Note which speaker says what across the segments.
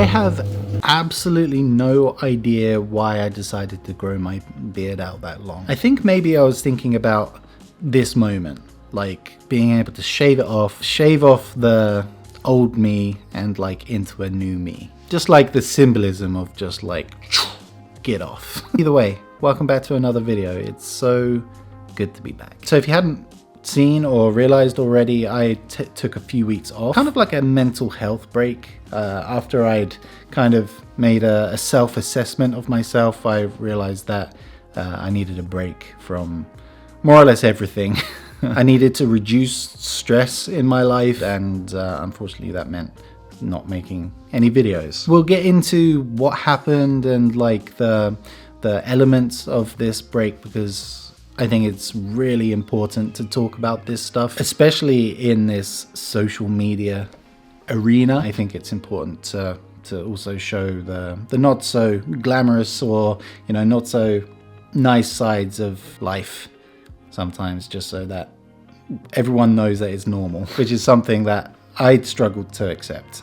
Speaker 1: I have absolutely no idea why I decided to grow my beard out that long. I think maybe I was thinking about this moment, like being able to shave off the old me and like into a new me. Just like the symbolism of just like, get off. Either way, welcome back to another video. It's so good to be back. So if you hadn't seen or realized already, I took a few weeks off, kind of like a mental health break. After I'd kind of made a self-assessment of myself, I realized that I needed a break from more or less everything. I needed to reduce stress in my life, and unfortunately that meant not making any videos. We'll get into what happened and like the elements of this break, because I think it's really important to talk about this stuff, especially in this social media arena. I think it's important to also show the not so glamorous or, you know, not so nice sides of life sometimes, just so that everyone knows that it's normal, which is something that I'd struggled to accept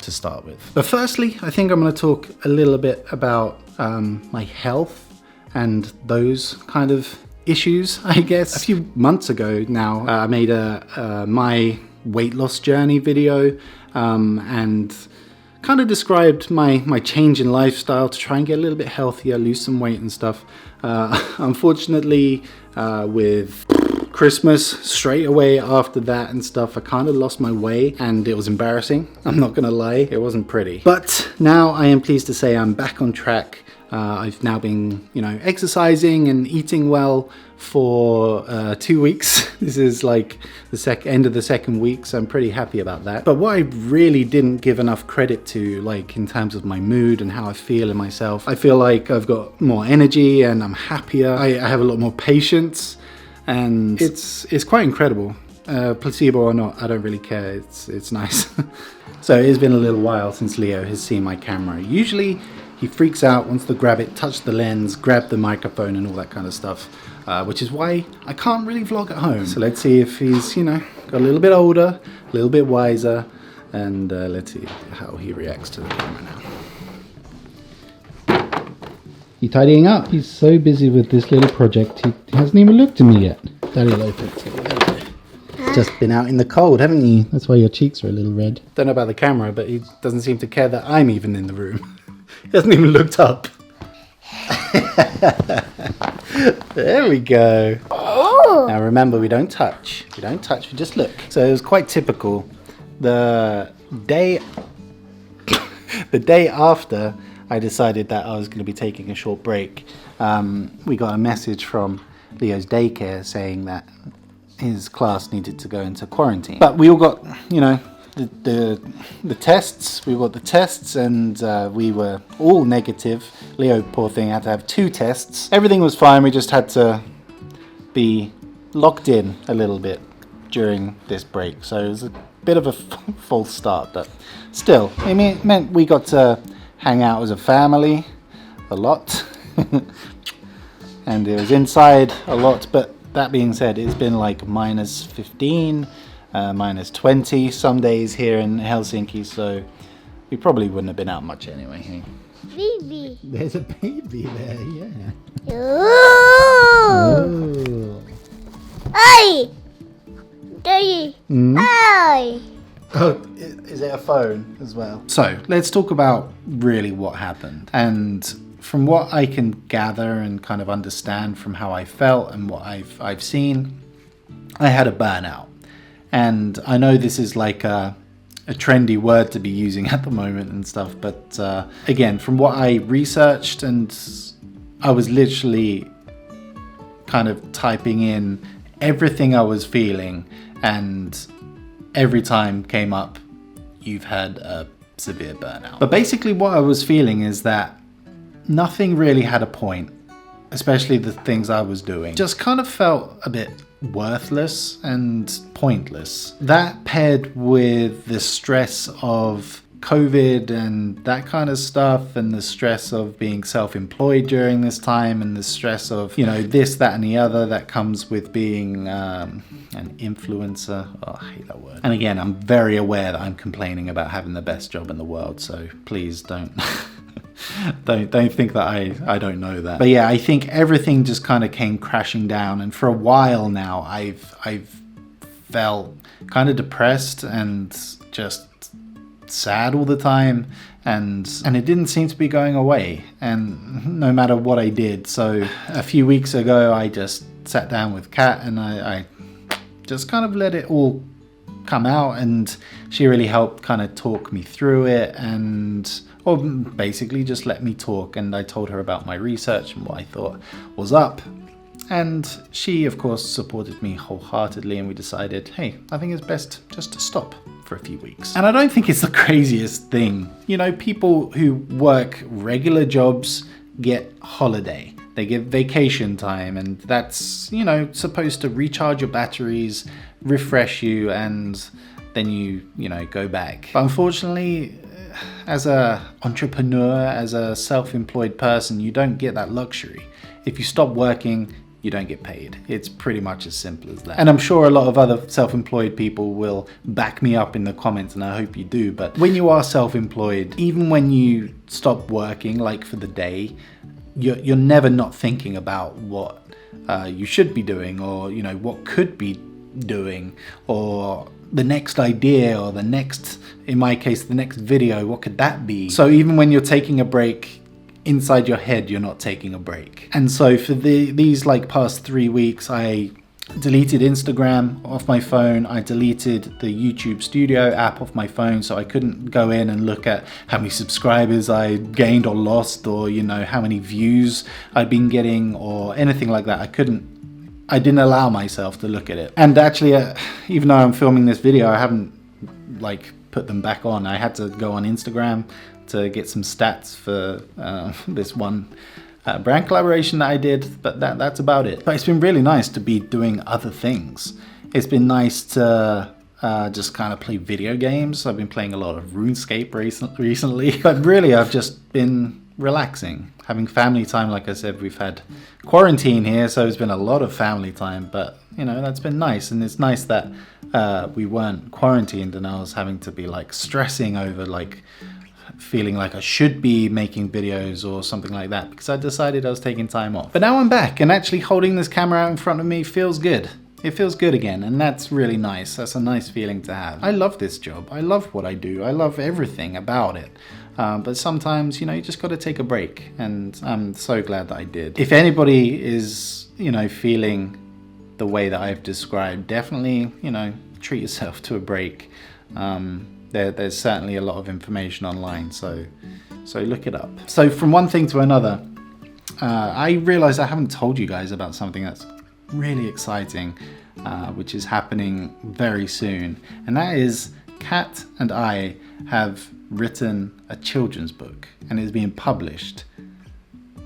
Speaker 1: to start with. But firstly, I think I'm going to talk a little bit about my health and those kind of issues, I guess. A few months ago now, I made a my weight loss journey video and kind of described my change in lifestyle to try and get a little bit healthier, lose some weight and stuff. Unfortunately, with Christmas straight away after that and stuff, I kind of lost my way and it was embarrassing. I'm not gonna lie, it wasn't pretty. But now I am pleased to say I'm back on track. I've now been, you know, exercising and eating well for 2 weeks. This is like the end of the second week, so I'm pretty happy about that. But what I really didn't give enough credit to, like in terms of my mood and how I feel in myself, I feel like I've got more energy and I'm happier. I have a lot more patience, and it's quite incredible. Placebo or not, I don't really care. It's nice. So it's been a little while since Leo has seen my camera. Usually he freaks out, wants to grab it, touch the lens, grab the microphone and all that kind of stuff, which is why I can't really vlog at home. So let's see if he's, you know, got a little bit older, a little bit wiser, and let's see how he reacts to the camera now. He's tidying up. He's so busy with this little project, he hasn't even looked at me yet. Daddy'll open it. Just been out in the cold, haven't you? That's why your cheeks are a little red. Don't know about the camera, but he doesn't seem to care that I'm even in the room. He hasn't even looked up. There we go. Oh. Now remember, we don't touch. We don't touch, we just look. So it was quite typical. The day after I decided that I was going to be taking a short break, we got a message from Leo's daycare saying that his class needed to go into quarantine. But we all got, you know, the tests. We got the tests, and we were all negative. Leo, poor thing, had to have 2 tests. Everything was fine. We just had to be locked in a little bit during this break. So it was a bit of a false start, but still, it meant we got to hang out as a family a lot. And it was inside a lot. But that being said, it's been like minus 15, minus 20 some days here in Helsinki, so we probably wouldn't have been out much anyway. Hey?
Speaker 2: Baby.
Speaker 1: There's a baby there, yeah.
Speaker 2: Oh. Hey. Daddy. Hey.
Speaker 1: Oh, is it a phone as well? So let's talk about really what happened. And from what I can gather and kind of understand from how I felt and what I've seen, I had a burnout. And I know this is like a trendy word to be using at the moment and stuff, but again, from what I researched, and I was literally kind of typing in everything I was feeling, and every time came up, you've had a severe burnout. But basically what I was feeling is that nothing really had a point, especially the things I was doing. Just kind of felt a bit worthless and pointless. That paired with the stress of COVID and that kind of stuff, and the stress of being self-employed during this time, and the stress of, you know, this, that, and the other that comes with being an influencer. Oh, I hate that word. And again, I'm very aware that I'm complaining about having the best job in the world, so please don't don't think that I don't know that. But yeah, I think everything just kind of came crashing down, and for a while now I've felt kind of depressed and just sad all the time, and it didn't seem to be going away, and no matter what I did. So a few weeks ago I just sat down with Kat and I just kind of let it all come out, and she really helped kind of talk me through it, or basically just let me talk. And I told her about my research and what I thought was up, and she of course supported me wholeheartedly, and we decided, hey, I think it's best just to stop for a few weeks. And I don't think it's the craziest thing. You know, people who work regular jobs get holiday. They get vacation time, and that's, you know, supposed to recharge your batteries, refresh you, and then you know, go back. But unfortunately, as a entrepreneur, as a self-employed person, you don't get that luxury. If you stop working, you don't get paid. It's pretty much as simple as that. And I'm sure a lot of other self-employed people will back me up in the comments, and I hope you do. But when you are self-employed, even when you stop working, like for the day, you're never not thinking about what you should be doing, or, you know, what could be doing, or the next idea, or the next, in my case, the next video, what could that be? So even when you're taking a break, inside your head, you're not taking a break. And so for these like past 3 weeks, I deleted Instagram off my phone. I deleted the YouTube Studio app off my phone, so I couldn't go in and look at how many subscribers I gained or lost, or, you know, how many views I'd been getting, or anything like that. I didn't allow myself to look at it. And actually, even though I'm filming this video, I haven't like put them back on. I had to go on Instagram to get some stats for this one brand collaboration that I did, but that's about it. But it's been really nice to be doing other things. It's been nice to just kind of play video games. I've been playing a lot of RuneScape recently, but really I've just been relaxing, having family time. Like I said, we've had quarantine here, so it's been a lot of family time, but you know, that's been nice. And it's nice that we weren't quarantined and I was having to be like stressing over like feeling like I should be making videos or something like that, because I decided I was taking time off. But now I'm back, and actually holding this camera out in front of me feels good. It feels good again, and that's really nice. That's a nice feeling to have. I love this job. I love what I do. I love everything about it. But sometimes, you know, you just got to take a break, and I'm so glad that I did. If anybody is, you know, feeling the way that I've described, definitely, you know, treat yourself to a break. There's certainly a lot of information online, so look it up. So from one thing to another, I realized I haven't told you guys about something that's really exciting, which is happening very soon, and that is Kat and I have written a children's book, and it's being published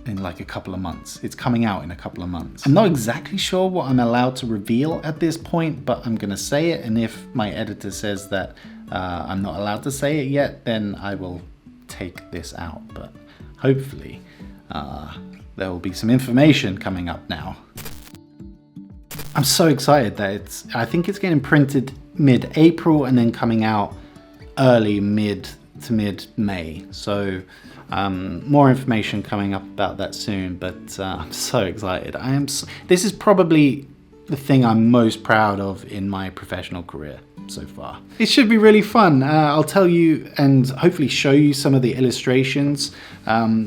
Speaker 1: in like a couple of months. It's coming out in a couple of months. I'm not exactly sure what I'm allowed to reveal at this point, but I'm gonna say it, and if my editor says that I'm not allowed to say it yet, then I will take this out. But hopefully there will be some information coming up now. I'm so excited that I think it's getting printed mid-April and then coming out early mid to mid-May. So more information coming up about that soon, but I'm so excited. This is probably the thing I'm most proud of in my professional career so far. It should be really fun. I'll tell you and hopefully show you some of the illustrations.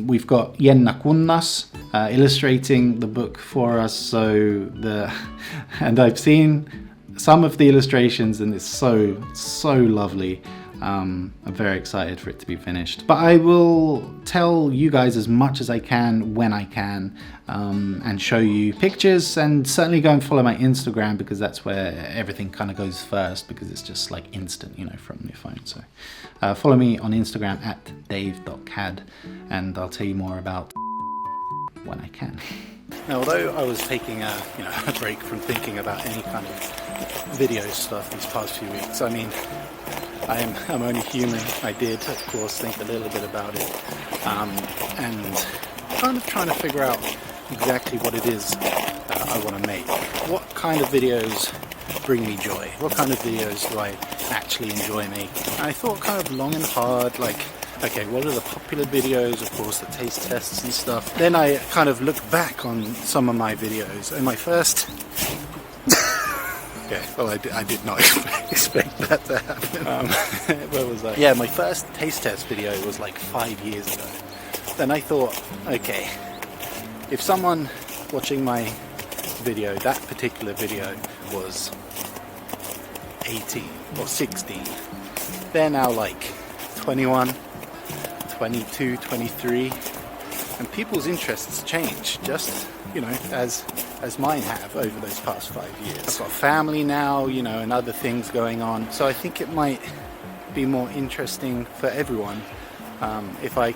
Speaker 1: We've got Jenna Kunnas illustrating the book for us, and I've seen some of the illustrations, and it's so lovely. I'm very excited for it to be finished. But I will tell you guys as much as I can when I can, and show you pictures, and certainly go and follow my Instagram, because that's where everything kind of goes first, because it's just like instant, you know, from your phone. So follow me on Instagram at dave.cad, and I'll tell you more about when I can. Now, although I was taking a break from thinking about any kind of video stuff these past few weeks, I mean, I'm only human. I did, of course, think a little bit about it, and kind of trying to figure out exactly what it is I want to make. What kind of videos bring me joy? What kind of videos do I actually enjoy making? And I thought kind of long and hard, like, okay, what are the popular videos? Of course, the taste tests and stuff. Then I kind of looked back on some of my videos, and my first... Okay, well, I did not expect that to happen. Where was I? Yeah, my first taste test video was like 5 years ago. Then I thought, okay, if someone watching my video, that particular video, was 18 or 16, they're now like 21, 22, 23, and people's interests change, just, you know, as mine have over those past 5 years. I've got a family now, you know, and other things going on, so I think it might be more interesting for everyone if I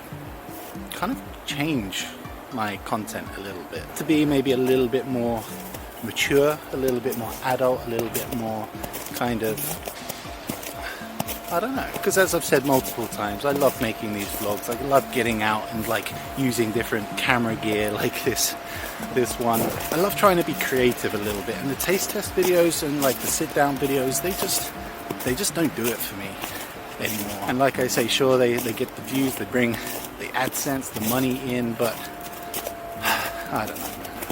Speaker 1: kind of change my content a little bit to be maybe a little bit more mature, a little bit more adult, a little bit more kind of, I don't know, because as I've said multiple times, I love making these vlogs. I love getting out and like using different camera gear like this one. I love trying to be creative a little bit, and the taste test videos and like the sit down videos, they just don't do it for me anymore. And like I say, sure, they get the views, they bring the AdSense, the money in, but I don't know.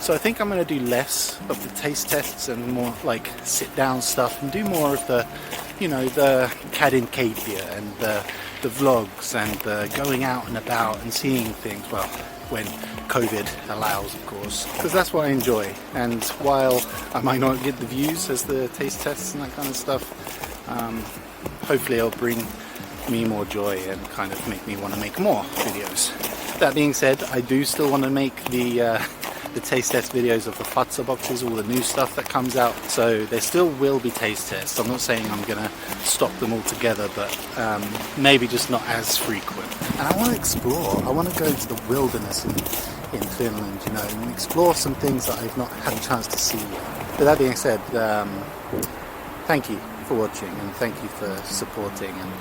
Speaker 1: So I think I'm going to do less of the taste tests and more like sit down stuff, and do more of the, you know, the Canon EOS and the vlogs and the going out and about and seeing things, well, when COVID allows, of course, because that's what I enjoy. And while I might not get the views as the taste tests and that kind of stuff, hopefully it'll bring me more joy and kind of make me want to make more videos. That being said, I do still want to make the taste test videos of the F.A.Q boxes, all the new stuff that comes out, so there still will be taste tests. I'm not saying I'm gonna stop them altogether, but maybe just not as frequent. And I want to explore. I want to go to the wilderness in Finland, you know, and explore some things that I've not had a chance to see yet. But that being said, thank you for watching, and thank you for supporting, and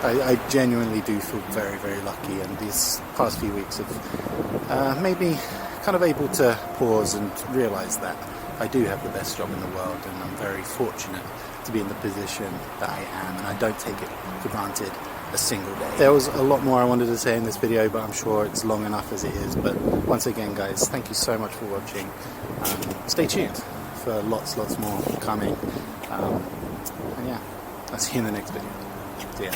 Speaker 1: I genuinely do feel very, very lucky, and these past few weeks have made me kind of able to pause and realise that I do have the best job in the world, and I'm very fortunate to be in the position that I am, and I don't take it for granted a single day. There was a lot more I wanted to say in this video, but I'm sure it's long enough as it is. But once again, guys, thank you so much for watching. Stay tuned for lots more coming. And yeah, I'll see you in the next video. See ya.